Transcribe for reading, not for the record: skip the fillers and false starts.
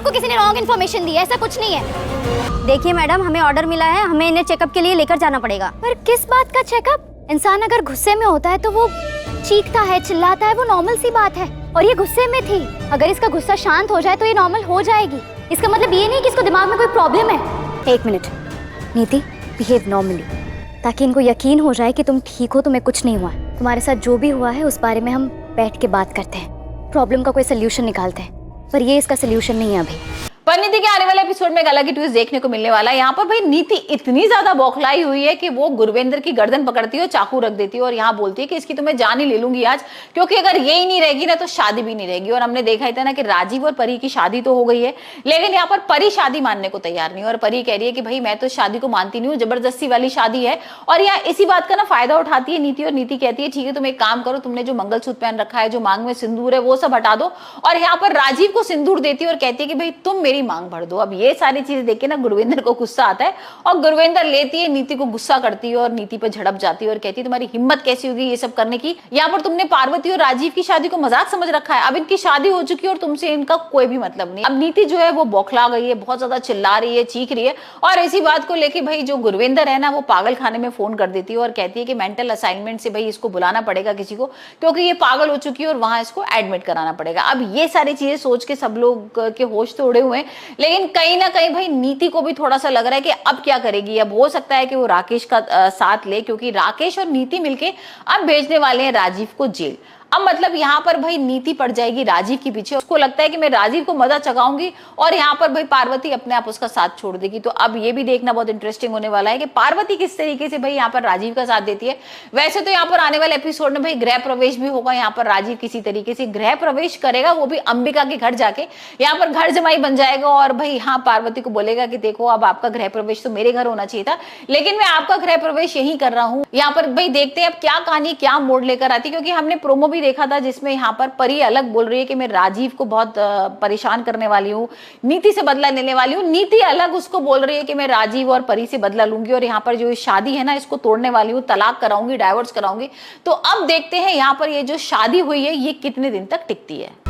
आपको किसी ने रॉन्ग इन्फॉर्मेशन दी है, ऐसा कुछ नहीं है। देखिए मैडम, हमें ऑर्डर मिला है, हमें इन्हें चेकअप के लिए लेकर जाना पड़ेगा। पर किस बात का चेकअप? इंसान अगर गुस्से में होता है तो वो चीखता है, चिल्लाता है, वो नॉर्मल सी बात है। और ये गुस्से में थी, अगर इसका गुस्सा शांत हो जाए तो ये नॉर्मल हो जाएगी। इसका मतलब ये नहीं कि इसको दिमाग में कोई प्रॉब्लम है। एक मिनट नीति, बिहेव नॉर्मली, ताकि इनको यकीन हो जाए कि तुम ठीक हो, तुम्हें कुछ नहीं हुआ। तुम्हारे साथ जो भी हुआ है उस बारे में हम बैठ के बात करते हैं, प्रॉब्लम का कोई सोल्यूशन निकालते हैं, पर ये इसका सोल्यूशन नहीं है अभी। पर नीति के आने वाले एपिसोड में एक अलग ही ट्विस्ट देखने को मिलने वाला है। यहाँ पर भाई नीति इतनी ज्यादा बौखलाई हुई है कि वो गुरविंदर की गर्दन पकड़ती है और चाकू रख देती है और यहाँ बोलती है कि इसकी तुम्हें जान ही ले लूंगी आज, क्योंकि अगर ये ही नहीं रहेगी ना तो शादी भी नहीं रहेगी। और हमने देखा ही था ना कि राजीव और परी की शादी तो हो गई है, लेकिन यहाँ पर परी शादी मानने को तैयार नहीं। और परी कह रही है कि भाई मैं तो शादी को मानती नहीं हूँ, जबरदस्ती वाली शादी है। और यहाँ इसी बात का ना फायदा उठाती है नीति, और नीति कहती है ठीक है तुम एक काम करो, तुमने जो मंगलसूत्र पहन रखा है, जो मांग में सिंदूर है, वो सब हटा दो। और यहाँ पर राजीव को सिंदूर देती है और कहती है कि भाई तुम मेरी मांग भर दो। अब ये सारी चीजें देख के ना गुरविंदर को गुस्सा आता है और गुरविंदर लेती है नीति को, गुस्सा करती है और नीति पे झड़प जाती है और कहती है तुम्हारी हिम्मत कैसी होगी ये सब करने की। यहाँ पर तुमने पार्वती और राजीव की शादी को मजाक समझ रखा है। अब इनकी शादी हो चुकी है और तुमसे इनका कोई भी मतलब नहीं। अब नीति जो है वो बौखला गई है, बहुत ज्यादा चिल्ला रही है, चीख रही है। और इसी बात को लेके भाई जो गुरविंदर है ना वो पागल खाने में फोन कर देती है और कहती है कि मेंटल असाइनमेंट से भाई इसको बुलाना पड़ेगा किसी को, क्योंकि ये पागल हो चुकी है और वहां इसको एडमिट कराना पड़ेगा। अब ये सारी चीजें सोच के सब लोग के होश तो उड़े हुए हैं, लेकिन कहीं ना कहीं भाई नीति को भी थोड़ा सा लग रहा है कि अब क्या करेगी। अब हो सकता है कि वो राकेश का साथ ले, क्योंकि राकेश और नीति मिलके अब भेजने वाले हैं राजीव को जेल। अब मतलब यहाँ पर भाई नीति पड़ जाएगी राजीव के पीछे, उसको लगता है कि मैं राजीव को मजा चगाऊंगी और यहाँ पर भाई पार्वती अपने आप उसका साथ छोड़ देगी। तो अब ये भी देखना बहुत इंटरेस्टिंग होने वाला है कि पार्वती किस तरीके से भाई यहाँ पर राजीव का साथ देती है। वैसे तो यहाँ पर आने वाले एपिसोड में भाई गृह प्रवेश भी होगा, यहाँ पर राजीव किसी तरीके से गृह प्रवेश करेगा, वो भी अंबिका के घर जाके, यहाँ पर घर जमाई बन जाएगा। और भाई यहाँ पार्वती को बोलेगा कि देखो अब आपका गृह प्रवेश तो मेरे घर होना चाहिए था, लेकिन मैं आपका गृह प्रवेश यही कर रहा हूँ। यहाँ पर भाई देखते हैं अब क्या कहानी क्या मोड़ लेकर आती है, क्योंकि हमने प्रोमो भी देखा था जिसमें यहाँ पर परी अलग बोल रही है कि मैं राजीव को बहुत परेशान करने वाली हूँ, नीति से बदला लेने वाली हूँ। नीति अलग उसको बोल रही है कि मैं राजीव और परी से बदला लूंगी और यहाँ पर जो शादी है ना इसको तोड़ने वाली हूँ, तलाक कराऊंगी, डाइवोर्स कराऊंगी। तो अब देखते हैं यहाँ पर ये जो शादी हुई है ये कितने दिन तक टिकती है।